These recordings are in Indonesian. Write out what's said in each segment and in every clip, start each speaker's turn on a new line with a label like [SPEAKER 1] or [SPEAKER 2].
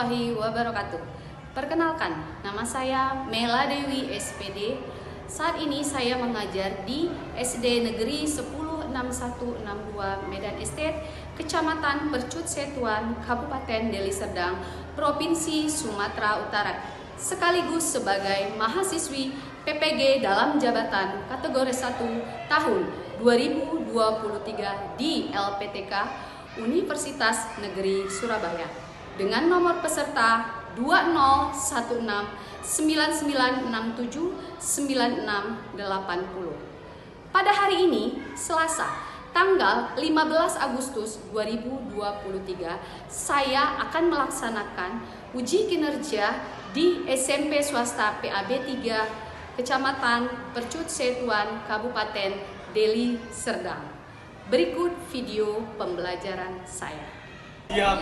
[SPEAKER 1] warahmatullahi wabarakatuh. Perkenalkan, nama saya Mela Dewi SPD. Saat ini saya mengajar di SD Negeri 106162 Medan Estate, Kecamatan Percut Setuan, Kabupaten Deli Serdang, Provinsi Sumatera Utara, sekaligus sebagai mahasiswi PPG dalam jabatan kategori 1 tahun 2023 di LPTK Universitas Negeri Surabaya dengan nomor peserta 20.01679680. Pada hari ini, Selasa, tanggal 15 Agustus 2023, saya akan melaksanakan uji kinerja di SMP swasta PAB 3 Kecamatan Percut Setuan, Kabupaten Deli Serdang. Berikut video pembelajaran saya.
[SPEAKER 2] Siap.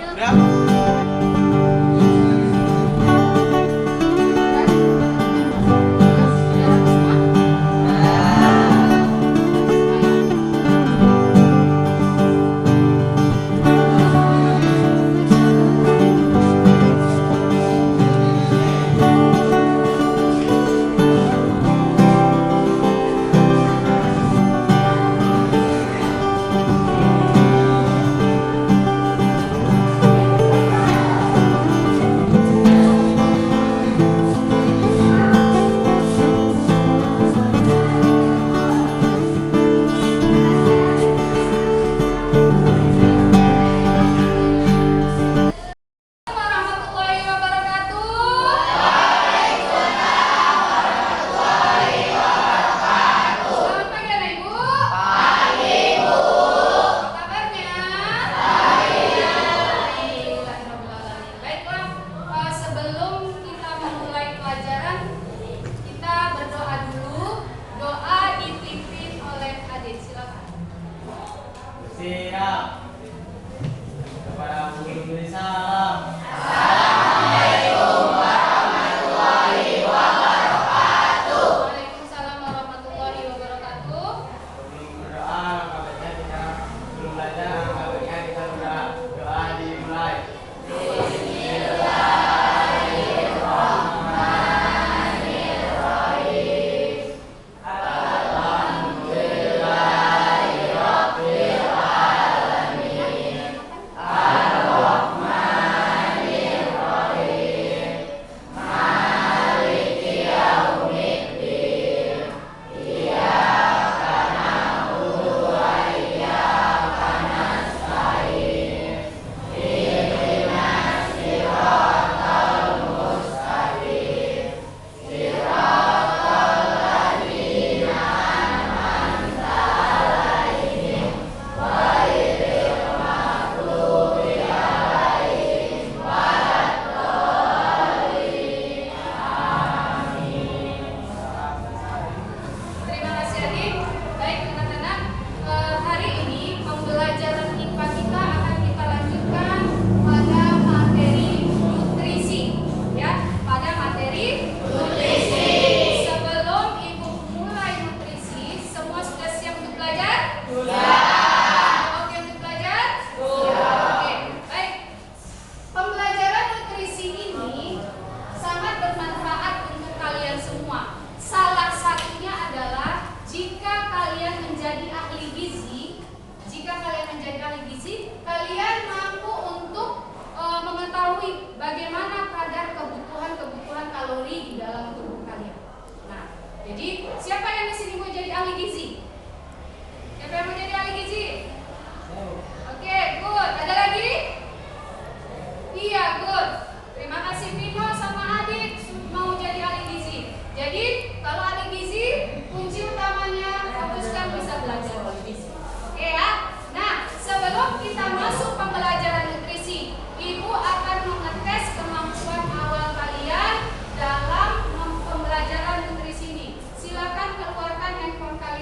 [SPEAKER 2] Kepada guru beri salam.
[SPEAKER 1] Assalamualaikum warahmatullahi wabarakatuh. Waalaikumsalam warahmatullahi wabarakatuh.
[SPEAKER 2] Sebelum berdoa, kabarnya kita belum belajar, kabarnya kita sudah doa dimulai. Kalian mampu untuk mengetahui bagaimana kadar kebutuhan kalori di dalam tubuh kalian. Nah, jadi siapa yang di sini mau jadi ahli gizi? Siapa yang mau jadi ahli gizi? Oke, good. Ada lagi? Iya, good. Terima kasih Vino sama Adit mau jadi ahli gizi. Jadi, kalau ahli gizi, kunci utamanya fokuskan bisa belajar ahli gizi. Oke ya? Nah, sebelum kita masuk pembelajaran nutrisi, Ibu akan mengetes kemampuan awal kalian dalam pembelajaran nutrisi ini. Silakan keluarkan handphone kalian.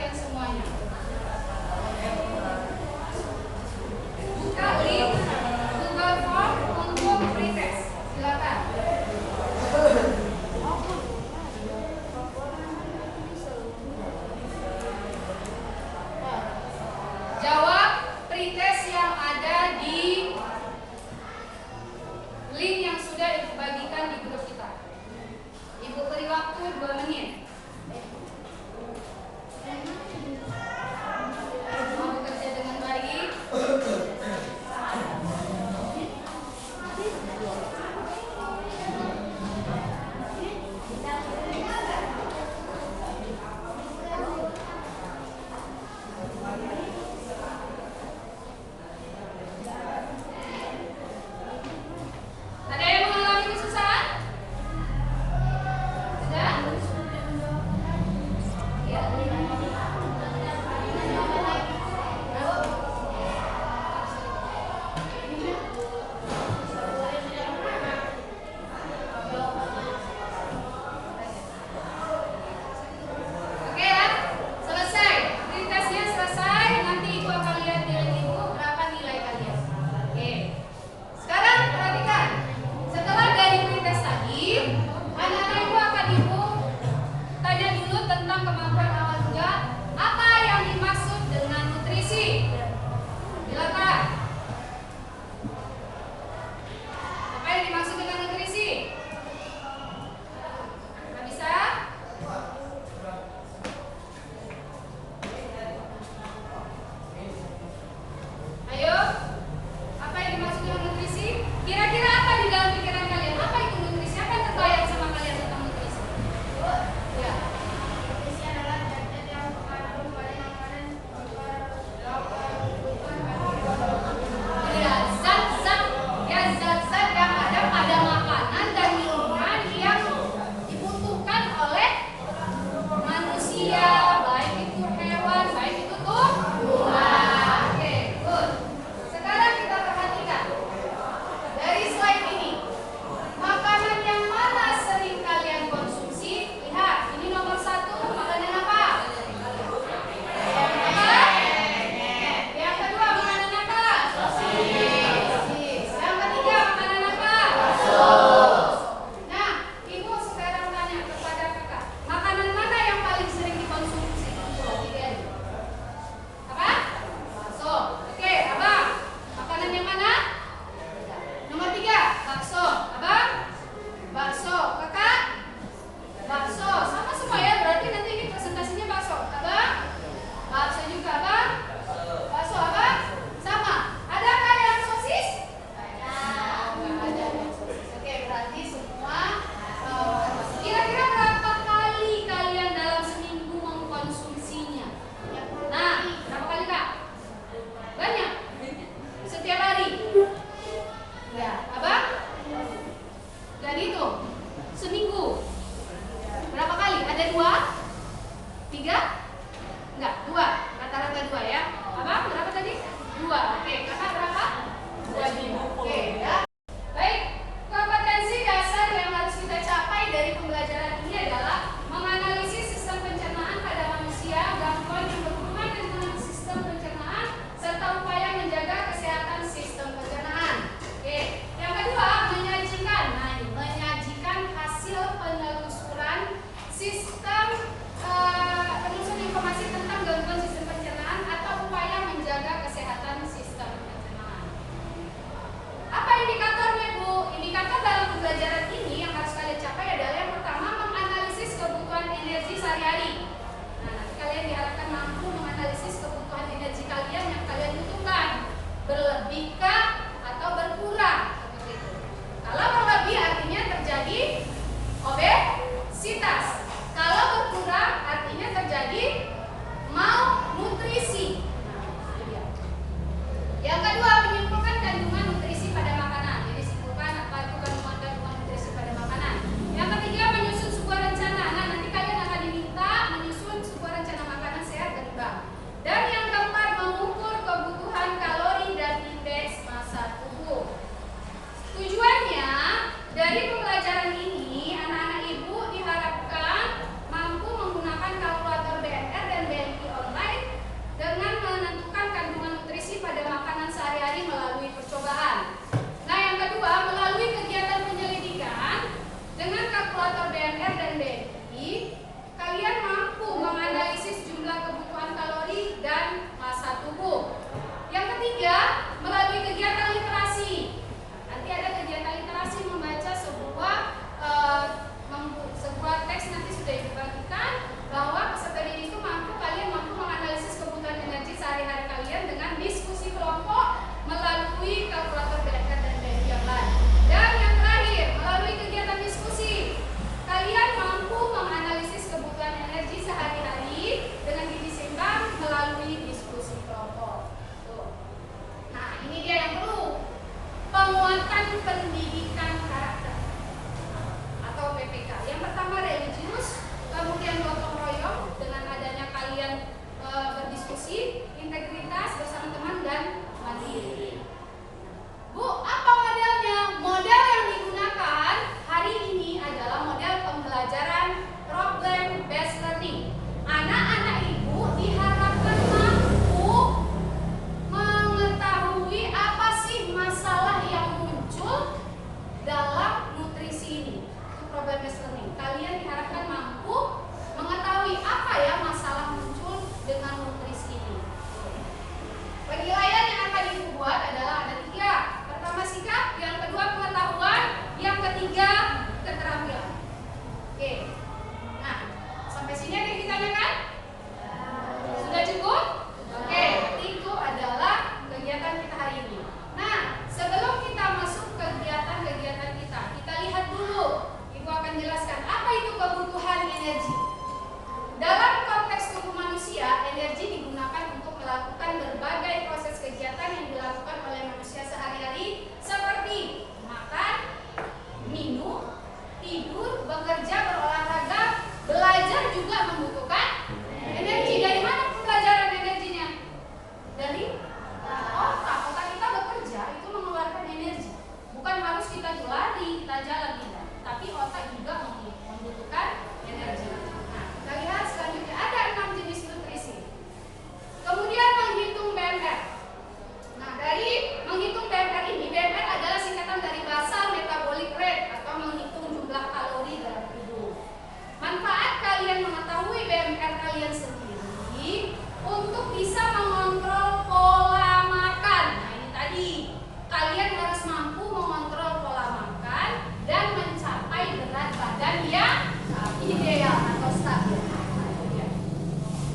[SPEAKER 2] untuk bisa mengontrol pola makan. Nah, ini tadi kalian harus mampu mengontrol pola makan dan mencapai berat badan yang ideal atau stabil. Nah, itu dia.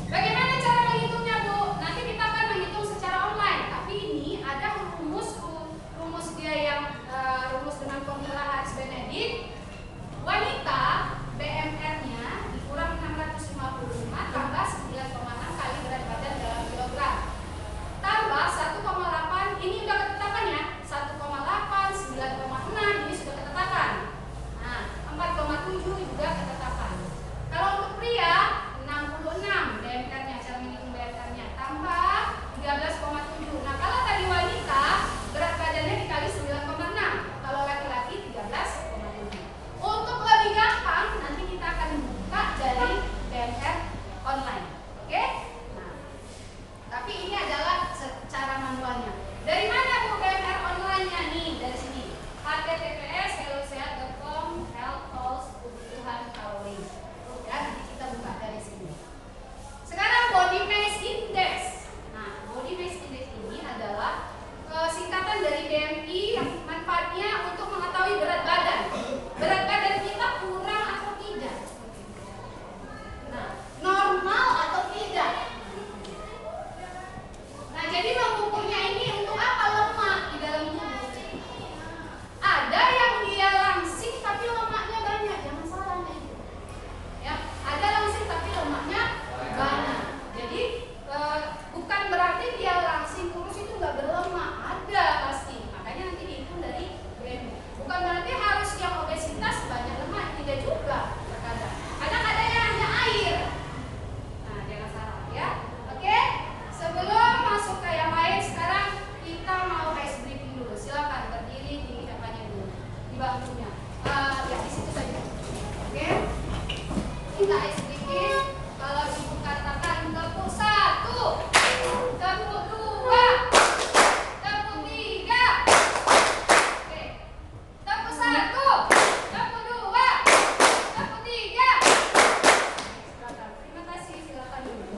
[SPEAKER 2] Bagaimana cara menghitungnya, Bu? Nanti kita akan menghitung secara online. Tapi ini ada rumus dia yang rumus dengan formula Harris-Benedict. Wanita BMR-nya dikurang 655 tambah 9,6 kali berat badan dalam kilogram. Tambah 1,8, ini udah ketetapan ya. 1,8, 9,6 ini sudah ketetapan. Nah, 4,7 juga ketetapan. Kalau untuk pria 66 BMR-nya, cara menghitung BMR-nya tambah 13,7. Nah, kalau tadi wanita berat badannya dikali 9,6. Kalau laki-laki 13,7. Untuk lebih gampang nanti kita akan buka dari BMR online. Oke? Nah, tapi ini adalah secara manualnya. Dari mana Bu BMR online-nya nih? Dari sini. https://hellosehat.com health goals kebutuhan kalori. Ya, nanti kita buka dari sini. Sekarang body mass index. Nah, body mass index ini adalah singkatan dari BMI yang manfaatnya untuk mengetahui berat badan. Berat badan kita kurang atau tidak? Nah, normal atau tidak? Nah, jadi mengukurnya ini untuk apa? Lemak di dalam tubuh. Ada yang dia langsing tapi lemaknya banyak, jangan salah nih. Ya, ada langsing tapi lemaknya banyak. Jadi bukan berarti dia langsing kurus itu nggak berlemak, ada pasti. Makanya nanti dihitung dari BMI. Bukan berarti harus yang obesitas banyak lemak, tidak juga terkadang. Kadang ada yang hanya air. Nah, jangan salah ya. Oke, sebelum masuk ke yang lain, sekarang kita mau ice breaking dulu. Silakan berdiri di apanya dulu, di bangkunya. Ya di situ saja. Oke, kita ice breaking. Kalau ibu katakan tepuk 1, tepuk 2, tepuk 3. Oke. Tepuk 1, tepuk 2, tepuk 3. Silakan. Terima kasih, silakan dulu.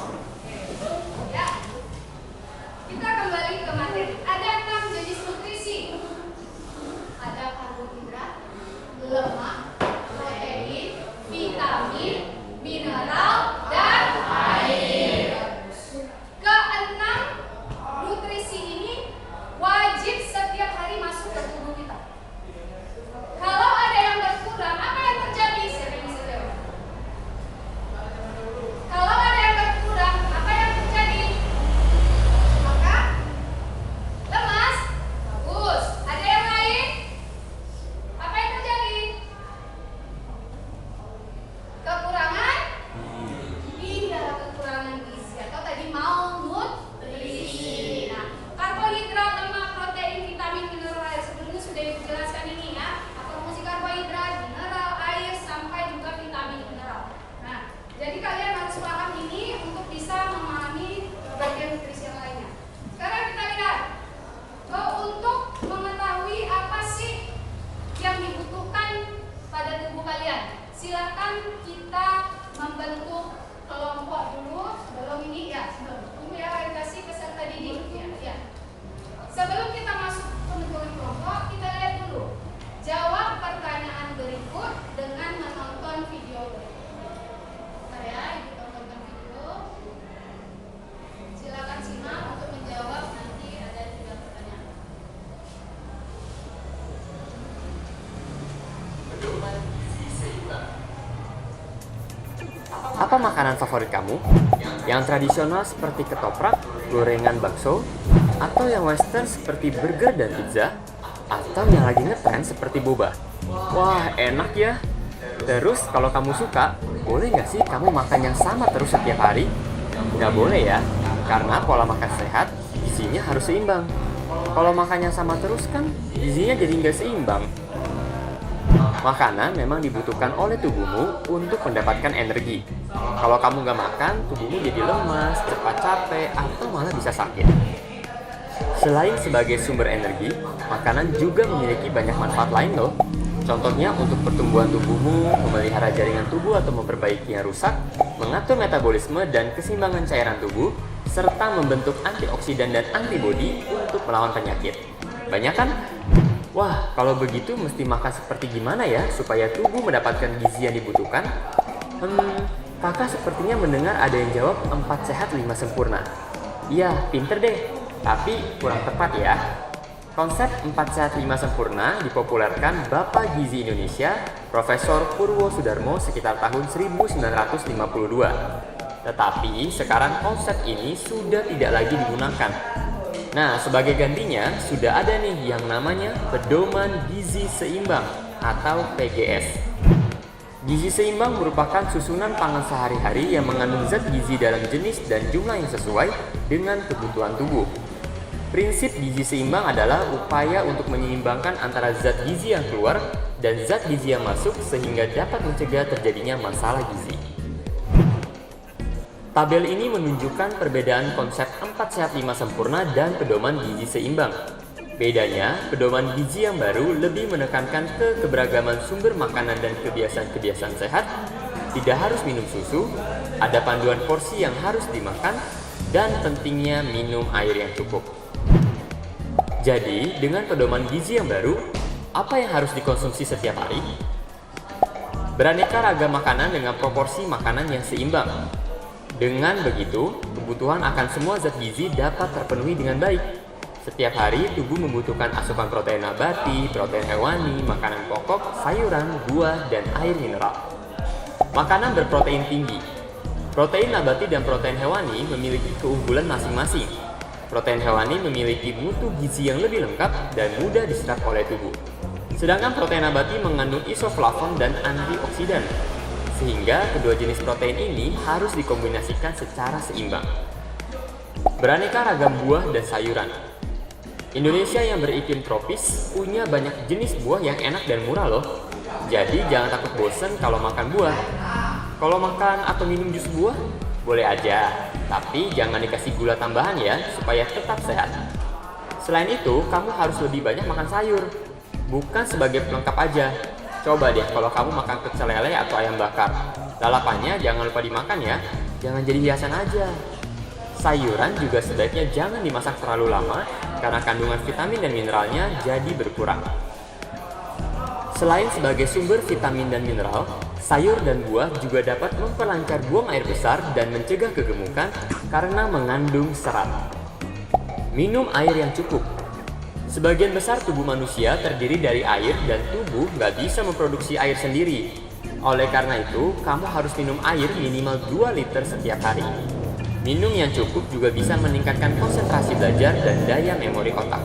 [SPEAKER 2] Oke. Ya. Kita kembali ke materi. Ada 6 jenis nutrisi. Ada karbohidrat, lemak, protein, vitamin, mineral, dan air. Keenam nutrisi ini wajib setiap hari masuk ke tubuh kita. Kalau ada yang berkurang, apa yang terjadi? Siapa yang bisa jawab? Kalau ada yang berkurang, apa yang terjadi? Maka lemas. Bagus. Ada yang lain? Apa yang terjadi? Kekurangan? Iya, kekurangan gizi atau tadi malnutrisi. Nah, karbohidrat, lemak, protein, vitamin, mineral, air sebelumnya sudah dijelaskan ini ya. Apa fungsi karbohidrat, mineral, air sampai juga vitamin mineral. Nah, jadi kalian harus paham ini untuk bisa memahami bagian nutrisi yang lainnya. Sekarang kita lihat untuk mengetahui apa sih yang dibutuhkan pada tubuh kalian. Silakan kita membentuk kelompok dulu sebelum ini ya. Tunggu ya, orientasi peserta didik ya. Sebelum kita masuk pembentukan kelompok, kita lihat dulu. Jawab pertanyaan berikut dengan menonton video berikut. Bentar ya, ibu tonton video. Silakan simak untuk menjawab, nanti ada 3 pertanyaan.
[SPEAKER 3] Apa makanan favorit kamu? Yang tradisional seperti ketoprak, gorengan bakso, atau yang western seperti burger dan pizza, atau yang lagi ngetren seperti boba? Wah, enak ya! Terus kalau kamu suka, boleh nggak sih kamu makan yang sama terus setiap hari? Nggak boleh ya, karena pola makan sehat, gizinya harus seimbang. Kalau makan yang sama terus kan, gizinya jadi nggak seimbang. Makanan memang dibutuhkan oleh tubuhmu untuk mendapatkan energi. Kalau kamu nggak makan, tubuhmu jadi lemas, cepat capek, atau malah bisa sakit. Selain sebagai sumber energi, makanan juga memiliki banyak manfaat lain loh. Contohnya untuk pertumbuhan tubuhmu, memelihara jaringan tubuh atau memperbaiki yang rusak, mengatur metabolisme dan keseimbangan cairan tubuh, serta membentuk antioksidan dan antibodi untuk melawan penyakit. Banyak kan? Wah, kalau begitu mesti makan seperti gimana ya supaya tubuh mendapatkan gizi yang dibutuhkan? Kakak sepertinya mendengar ada yang jawab 4 sehat 5 sempurna. Iya, pinter deh, tapi kurang tepat ya. Konsep 4 sehat 5 sempurna dipopulerkan Bapak Gizi Indonesia, Profesor Purwo Sudarmo sekitar tahun 1952. Tetapi sekarang konsep ini sudah tidak lagi digunakan. Nah, sebagai gantinya sudah ada nih yang namanya Pedoman Gizi Seimbang atau PGS. Gizi seimbang merupakan susunan pangan sehari-hari yang mengandung zat gizi dalam jenis dan jumlah yang sesuai dengan kebutuhan tubuh. Prinsip gizi seimbang adalah upaya untuk menyeimbangkan antara zat gizi yang keluar dan zat gizi yang masuk sehingga dapat mencegah terjadinya masalah gizi. Tabel ini menunjukkan perbedaan konsep 4 sehat 5 sempurna dan pedoman gizi seimbang. Bedanya, pedoman gizi yang baru lebih menekankan ke keberagaman sumber makanan dan kebiasaan-kebiasaan sehat, tidak harus minum susu, ada panduan porsi yang harus dimakan, dan pentingnya minum air yang cukup. Jadi, dengan pedoman gizi yang baru, apa yang harus dikonsumsi setiap hari? Beraneka ragam makanan dengan proporsi makanan yang seimbang. Dengan begitu, kebutuhan akan semua zat gizi dapat terpenuhi dengan baik. Setiap hari, tubuh membutuhkan asupan protein nabati, protein hewani, makanan pokok, sayuran, buah, dan air mineral. Makanan berprotein tinggi. Protein nabati dan protein hewani memiliki keunggulan masing-masing. Protein hewani memiliki mutu gizi yang lebih lengkap dan mudah diserap oleh tubuh. Sedangkan protein nabati mengandung isoflavon dan antioksidan, sehingga kedua jenis protein ini harus dikombinasikan secara seimbang. Beraneka ragam buah dan sayuran. Indonesia yang beriklim tropis punya banyak jenis buah yang enak dan murah loh. Jadi jangan takut bosan kalau makan buah. Kalau makan atau minum jus buah, boleh aja, tapi jangan dikasih gula tambahan ya, supaya tetap sehat. Selain itu, kamu harus lebih banyak makan sayur, bukan sebagai pelengkap aja. Coba deh kalau kamu makan pecel lele atau ayam bakar, lalapannya jangan lupa dimakan ya, jangan jadi hiasan aja. Sayuran juga sebaiknya jangan dimasak terlalu lama, karena kandungan vitamin dan mineralnya jadi berkurang. Selain sebagai sumber vitamin dan mineral, sayur dan buah juga dapat memperlancar buang air besar dan mencegah kegemukan karena mengandung serat. Minum air yang cukup. Sebagian besar tubuh manusia terdiri dari air dan tubuh nggak bisa memproduksi air sendiri. Oleh karena itu, kamu harus minum air minimal 2 liter setiap hari. Minum yang cukup juga bisa meningkatkan konsentrasi belajar dan daya memori otak.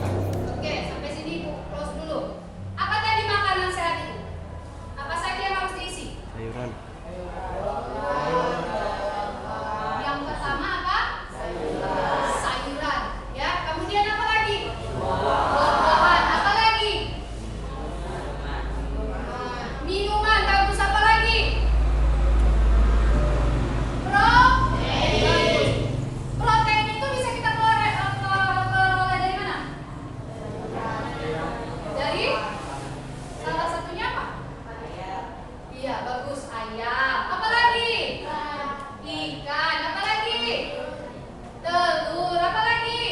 [SPEAKER 2] Oke, sampai sini close dulu. Apa tadi makanan sehat itu? Apa saja yang harus diisi?
[SPEAKER 4] Sayuran.
[SPEAKER 2] Yang pertama apa? Sayuran. Ya, kemudian apa lagi? Buah-buahan. Apa lagi? Minuman. Bagus. Apa lagi? Protein itu bisa kita peroleh dari mana? Dari salah satunya apa? Iya, bagus. Ayam. Apa lagi? Ikan. Apa lagi? Telur. Apa lagi?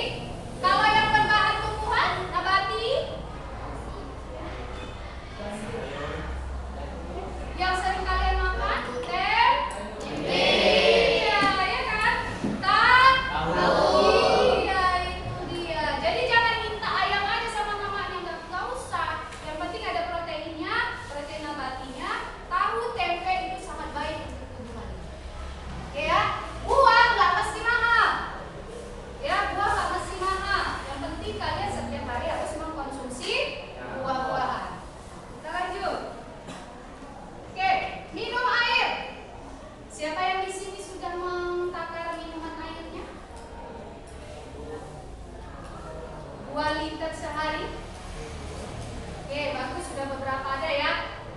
[SPEAKER 2] Kalau yang berbahan tumbuhan nabati? Yang sering kalian makan? Tempe. Iya, ya kan? Tahu. Iya, itu dia. Jadi jangan minta ayam aja sama mamanya, nggak usah. Yang penting ada proteinnya, protein nabatinya. Tahu, tempe itu sangat baik untuk tubuh kalian. Oke ya? Buah nggak mesti mahal. Ya, buah nggak mesti mahal. Yang penting kalian setiap hari harus mengkonsumsi buah-buahan. Kita lanjut. Oke, minum air. Siapa yang di sini sudah mentakar minuman airnya? 2 liter sehari. Oke, bagus, sudah beberapa ada ya.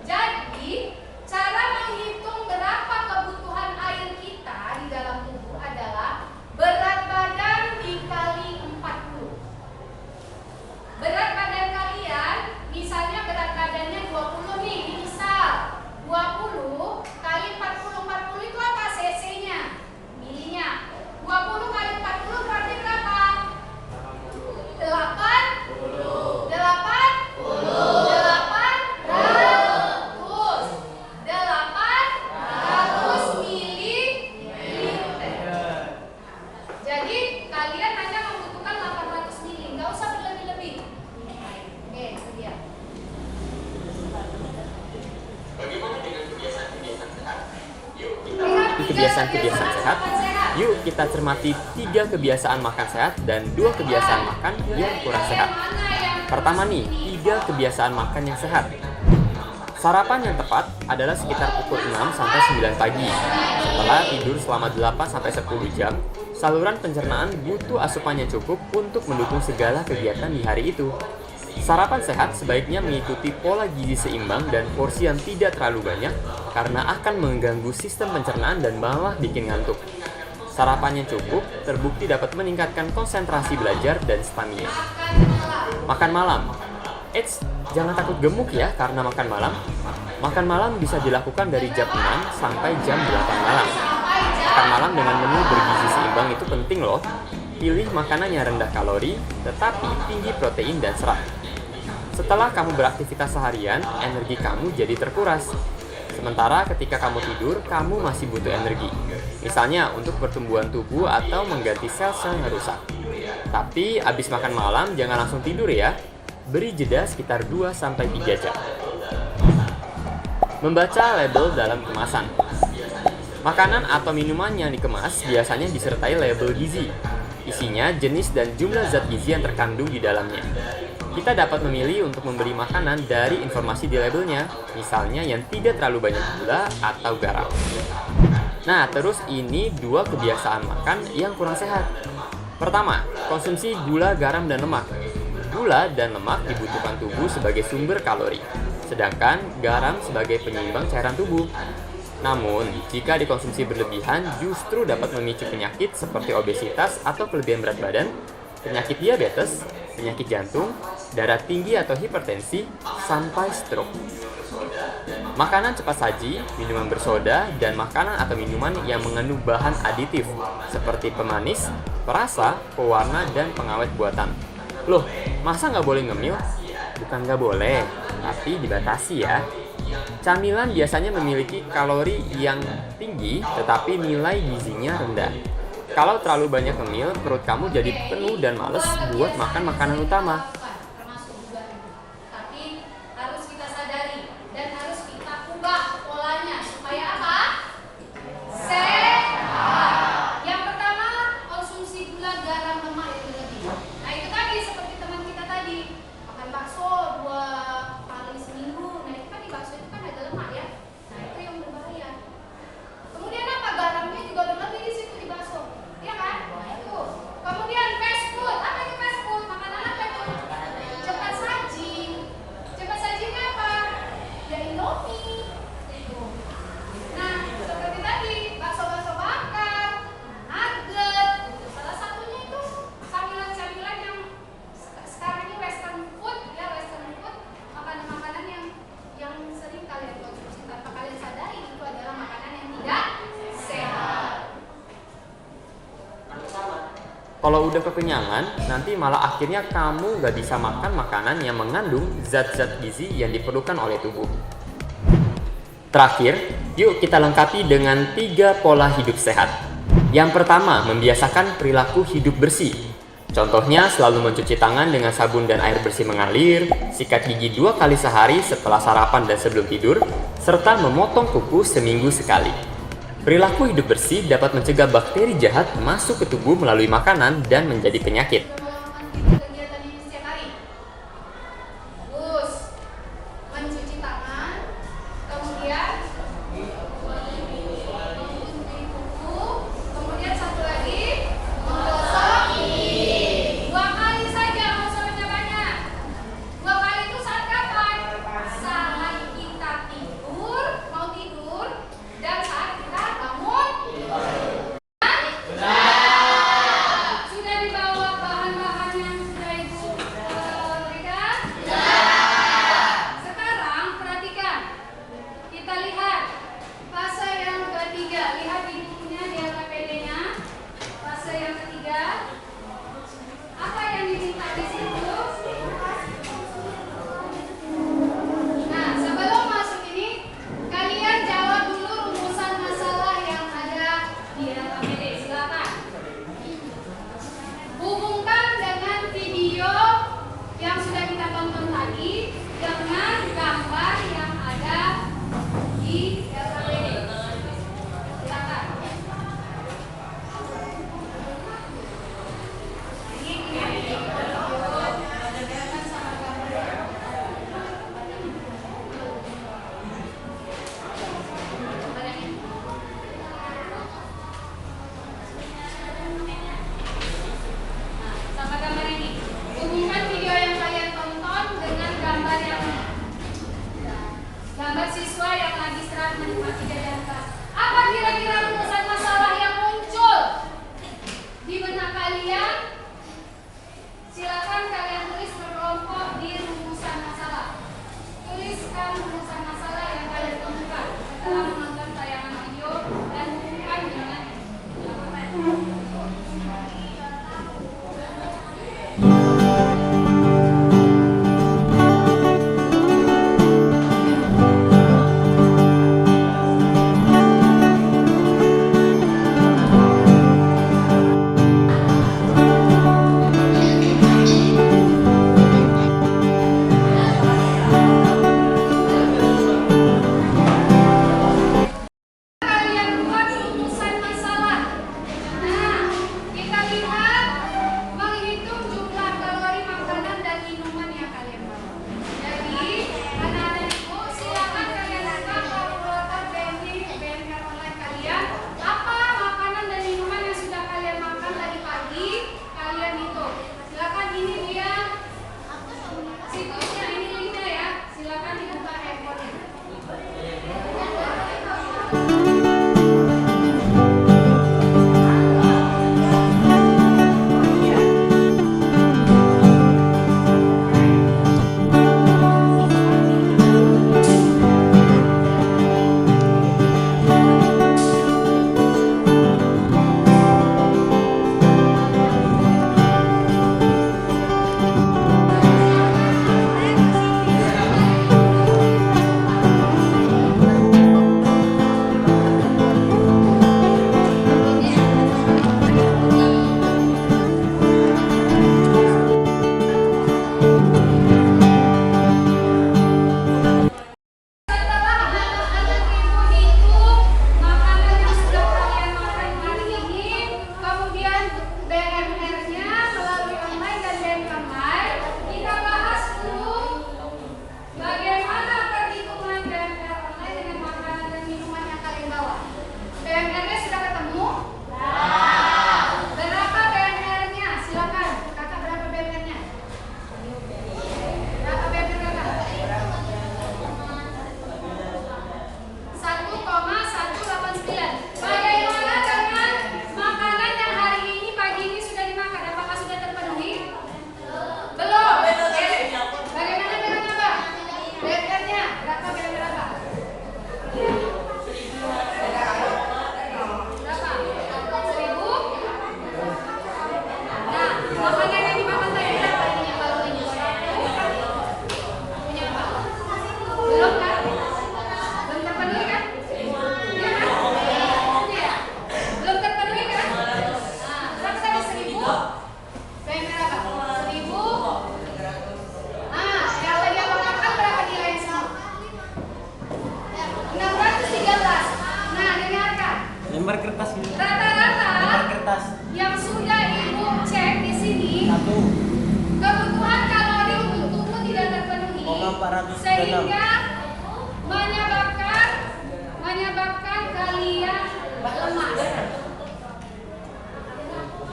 [SPEAKER 2] Jadi, cara menghitung berapa kebutuhan air kita di dalam tubuh adalah berat badan dikali 40. Berat badan kalian, misalnya berat badannya 20 nih. kalian hanya membutuhkan 800 mili, nggak usah berlebih-lebih. Oke, itu dia.
[SPEAKER 3] Bagaimana dengan kebiasaan-kebiasaan sehat?
[SPEAKER 2] Lihat
[SPEAKER 3] Kebiasaan-kebiasaan sehat. Yuk kita cermati 3 kebiasaan makan sehat dan 2 kebiasaan makan yang kurang sehat. Pertama nih, 3 kebiasaan makan yang sehat. Sarapan yang tepat adalah sekitar pukul 6 sampai 9 pagi. Setelah tidur selama 8 sampai 10 jam, saluran pencernaan butuh asupan yang cukup untuk mendukung segala kegiatan di hari itu. Sarapan sehat sebaiknya mengikuti pola gizi seimbang dan porsi yang tidak terlalu banyak karena akan mengganggu sistem pencernaan dan malah bikin ngantuk. Sarapan yang cukup terbukti dapat meningkatkan konsentrasi belajar dan stamina. Makan malam. Jangan takut gemuk ya karena makan malam. Makan malam bisa dilakukan dari jam 6 sampai jam 8 malam. Makan malam dengan menu bergizi seimbang itu penting loh. Pilih makanan yang rendah kalori, tetapi tinggi protein dan serat. Setelah kamu beraktivitas seharian, energi kamu jadi terkuras. Sementara ketika kamu tidur, kamu masih butuh energi. Misalnya untuk pertumbuhan tubuh atau mengganti sel-sel yang rusak. Tapi abis makan malam jangan langsung tidur ya. Beri jeda sekitar 2-3 jam. Membaca label dalam kemasan. Makanan atau minuman yang dikemas biasanya disertai label gizi. Isinya, jenis dan jumlah zat gizi yang terkandung di dalamnya. Kita dapat memilih untuk membeli makanan dari informasi di labelnya, misalnya yang tidak terlalu banyak gula atau garam. Nah, terus ini 2 kebiasaan makan yang kurang sehat. Pertama, konsumsi gula, garam, dan lemak. Gula dan lemak dibutuhkan tubuh sebagai sumber kalori, sedangkan garam sebagai penyeimbang cairan tubuh. Namun, jika dikonsumsi berlebihan justru dapat memicu penyakit seperti obesitas atau kelebihan berat badan, penyakit diabetes, penyakit jantung, darah tinggi atau hipertensi, sampai stroke. Makanan cepat saji, minuman bersoda, dan makanan atau minuman yang mengandung bahan aditif seperti pemanis, perasa, pewarna, dan pengawet buatan. Loh, masa nggak boleh ngemil? Bukan nggak boleh, tapi dibatasi ya. Camilan biasanya memiliki kalori yang tinggi, tetapi nilai gizinya rendah. Kalau terlalu banyak ngemil, perut kamu jadi penuh dan males buat makan makanan utama.
[SPEAKER 2] Termasuk juga itu. Tapi harus kita sadari dan harus kita ubah polanya supaya apa? Sehat. Yang pertama, konsumsi gula, garam, lemak yang berlebih. Nah, itu tadi seperti teman kita tadi, makan bakso 2 kali seminggu. Nah, itu kan di bakso itu kan ada lemak ya. Nah, itu yang berbahaya. Kemudian apa? Garamnya juga berlebih di situ di bakso. Iya kan? Nah, itu. Kemudian fast food. Apa itu fast food? Makanan apa itu? Cepat saji. Cepat sajinya apa? Ya Indomie. Itu. Nah, seperti tadi, bakso-bakso bakar, nugget. Itu salah satunya itu camilan-camilan yang sekarang ini western food, ya western food, makanan-makanan yang sering kalian konsumsi tanpa kalian sadari itu adalah makanan yang tidak sehat.
[SPEAKER 3] Kalau udah kekenyangan, nanti malah akhirnya kamu nggak bisa makan makanan yang mengandung zat-zat gizi yang diperlukan oleh tubuh. Terakhir, yuk kita lengkapi dengan 3 pola hidup sehat. Yang pertama, membiasakan perilaku hidup bersih. Contohnya selalu mencuci tangan dengan sabun dan air bersih mengalir, sikat gigi 2 kali sehari setelah sarapan dan sebelum tidur, serta memotong kuku seminggu sekali. Perilaku hidup bersih dapat mencegah bakteri jahat masuk ke tubuh melalui makanan dan menjadi penyakit.
[SPEAKER 2] Melakukan kegiatan ini setiap hari. Terus mencuci tangan, kemudian mencuci kuku, kemudian satu lagi menggosok gigi. 2 kali saja, nggak usah banyak-banyak. 2 kali itu saat kapan? Saat kita tidur, mau tidur, dan saat kita bangun. Sudah dibawa bahan silakan kalian tulis berkelompok di rumusan masalah. Tuliskan rumusan masalah yang kalian temukan setelah menonton tayangan video dan hubungkan dengan kalian buat rumusan masalah. Nah, kita lihat menghitung jumlah kalori makanan dan minuman yang kalian bawa. Jadi, anak-anak ibu silakan kalian buka kalkulator BNR online kalian. Apa makanan dan minuman yang sudah kalian makan tadi pagi? Kalian hitung. Silakan, ini dia situsnya, ini linknya ya. Silakan dibuka handphonenya. Setelah anak-anak ibu hitung makanan yang sudah kalian makan hari ini, kemudian BMR-nya melalui online dan BMR online, kita bahas dulu bagaimana perhitungan BMR online dengan makanan dan minuman yang kalian bawa. BMR-nya sudah ketemu? Berapa BMR-nya? Silakan, kakak berapa BMR-nya? Berapa BMR kakak? 1,189. Bagaimana dengan makanan yang hari ini pagi ini sudah dimakan? Apakah sudah terpenuhi? Belum. Bagaimana dengan apa? BMR-nya berapa BMR apa? Berapa? 1000? Nah, makanan yang dimakan tadi berapa ininya kalorinya? Punya apa? Belum kan? Belum terpenuhi kan? Iya kan? Iya. Belum terpenuhi kan? Nah, berapa tadi? 1000? BMR apa? 1000? Kalau dia makan berapa nilainya semua? 613. Nah, dengarkan.
[SPEAKER 4] Lembar kertas ini.
[SPEAKER 2] Rata-rata
[SPEAKER 4] Lembar kertas.
[SPEAKER 2] yang sudah ibu cek di sini,
[SPEAKER 4] Satu.
[SPEAKER 2] kebutuhan kalori untuk tubuh tidak terpenuhi,
[SPEAKER 4] 406.
[SPEAKER 2] sehingga menyebabkan kalian lemas.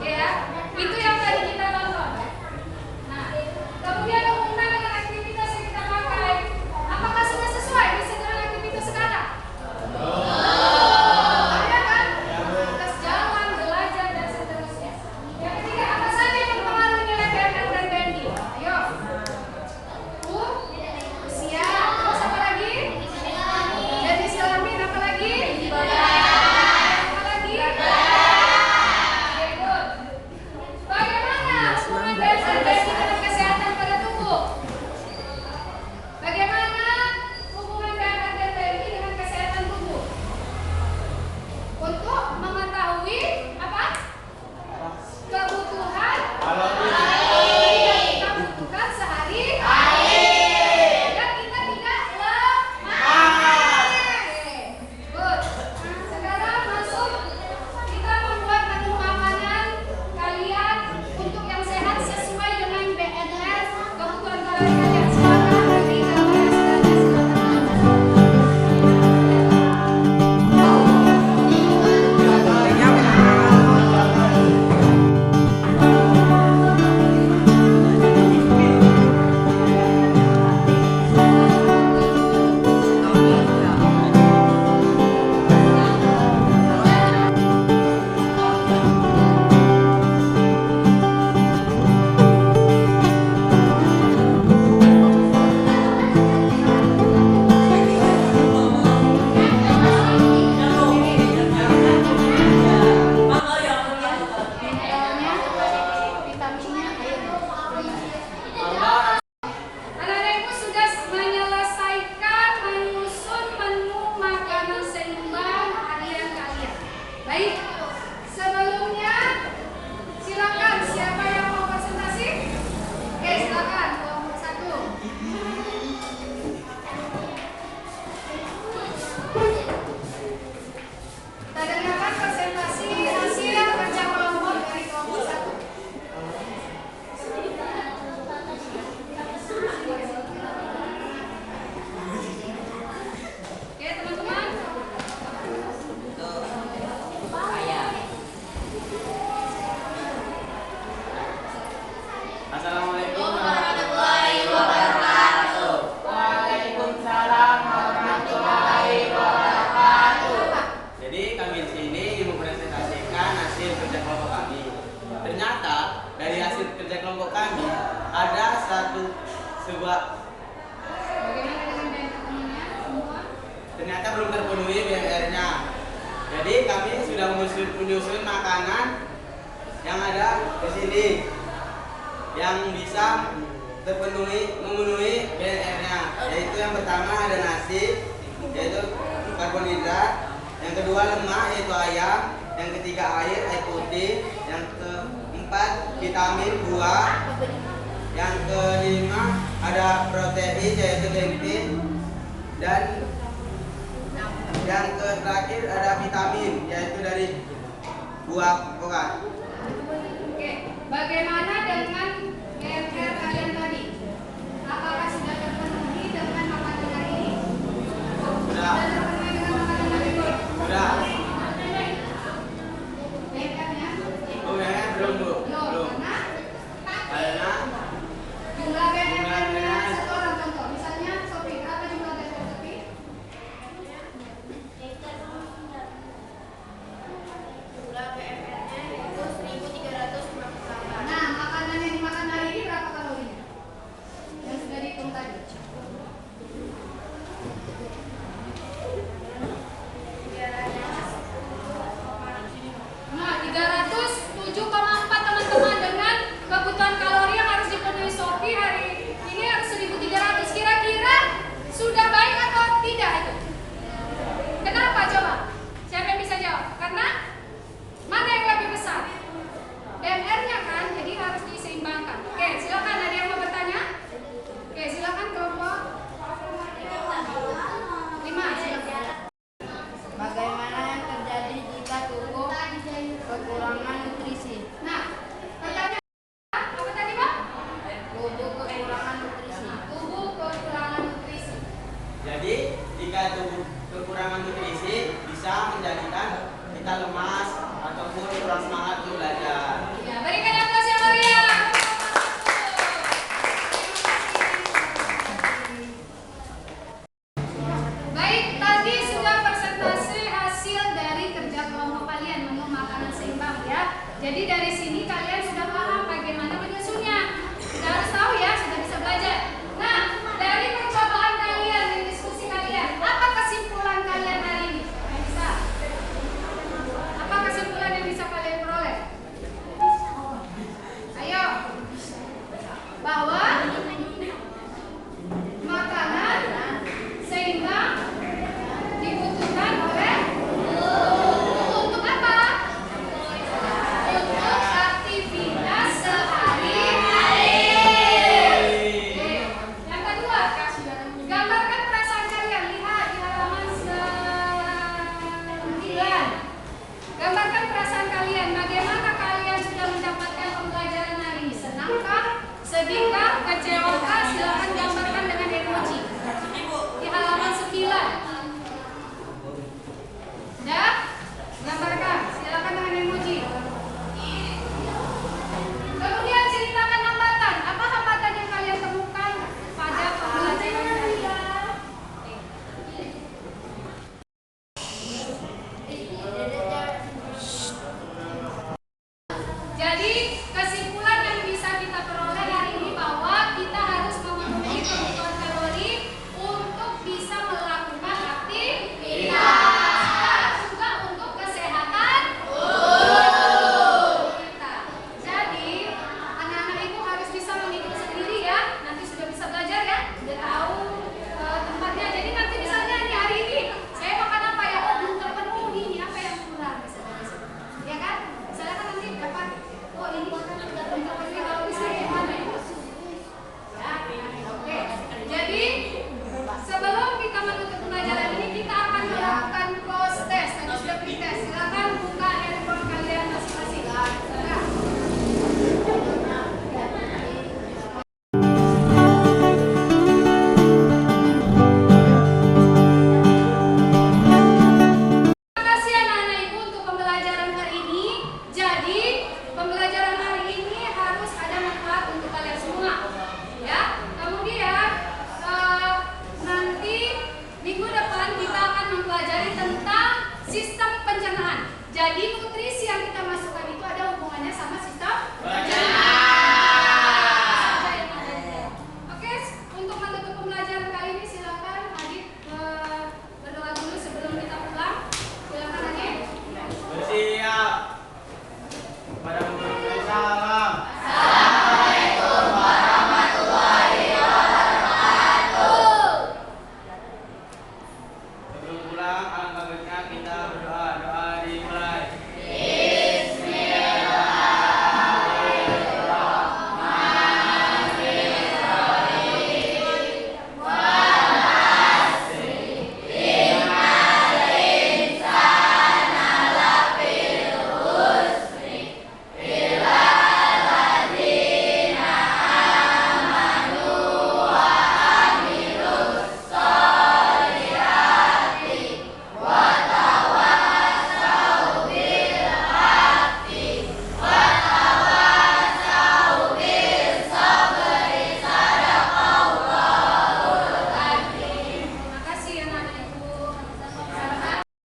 [SPEAKER 2] Ya, itu yang tadi kita tonton. Nah, kemudian hubungkan dengan aktivitas yang kita pakai. Apakah sudah sesuai dengan aktivitas sekarang? Ada kan? Aktivitas jalan, belajar, dan seterusnya. Yang ketiga, apa saja yang mempengaruhi nilai BMR dan BMI? Ayo. Usia, terus
[SPEAKER 5] ternyata dari hasil kerja kelompok kami ada sebuah
[SPEAKER 2] Bagaimana dengan teman-temannya semua?
[SPEAKER 5] ternyata belum terpenuhi BMR-nya. Jadi kami sudah menyusun makanan yang ada di sini yang bisa memenuhi BMR-nya. Yaitu yang pertama ada nasi, yaitu karbohidrat. Yang kedua lemak, yaitu ayam. Yang ketiga air putih. Yang keempat vitamin buah. Yang kelima ada protein, yaitu daging. Dan yang terakhir ada vitamin, yaitu dari buah alpukat.
[SPEAKER 2] Oke, bagaimana dengan BMR kalian tadi? Apakah sudah terpenuhi dengan makanan hari ini?
[SPEAKER 5] Sudah.
[SPEAKER 2] Terpenuhi dengan makanan hari ini?
[SPEAKER 5] Sudah.
[SPEAKER 2] BMR-nya?
[SPEAKER 5] Oh ya, belum bu.
[SPEAKER 2] Belum,
[SPEAKER 5] Belum.
[SPEAKER 2] karena
[SPEAKER 5] Karena
[SPEAKER 2] jumlah BMR-nya satu orang contoh. Misalnya Sofi, berapa jumlah BMR Sofi?
[SPEAKER 6] Jumlah PMR-nya itu 1.358.
[SPEAKER 2] Nah, makanan yang dimakan hari ini berapa kalorinya? Yang sudah dihitung tadi. Nah, 307,4 teman-teman dengan kebutuhan kalori yang harus dipenuhi Sofi hari ini harus 1.300. Kira-kira sudah baik atau tidak itu? Kenapa coba? Siapa yang bisa jawab? Karena mana yang lebih besar? BMR-nya kan, jadi harus diseimbangkan. Oke, silakan ada yang mau bertanya? Oke, silakan kelompok 5, silakan.
[SPEAKER 6] Bagaimana yang terjadi jika tubuh kekurangan nutrisi?
[SPEAKER 2] Nah, pertanyaan apa tadi, Pak?
[SPEAKER 6] Tubuh kekurangan nutrisi.
[SPEAKER 2] Tubuh kekurangan nutrisi.
[SPEAKER 5] jadi jika tubuh kekurangan nutrisi bisa menjadikan kita lemas ataupun kurang semangat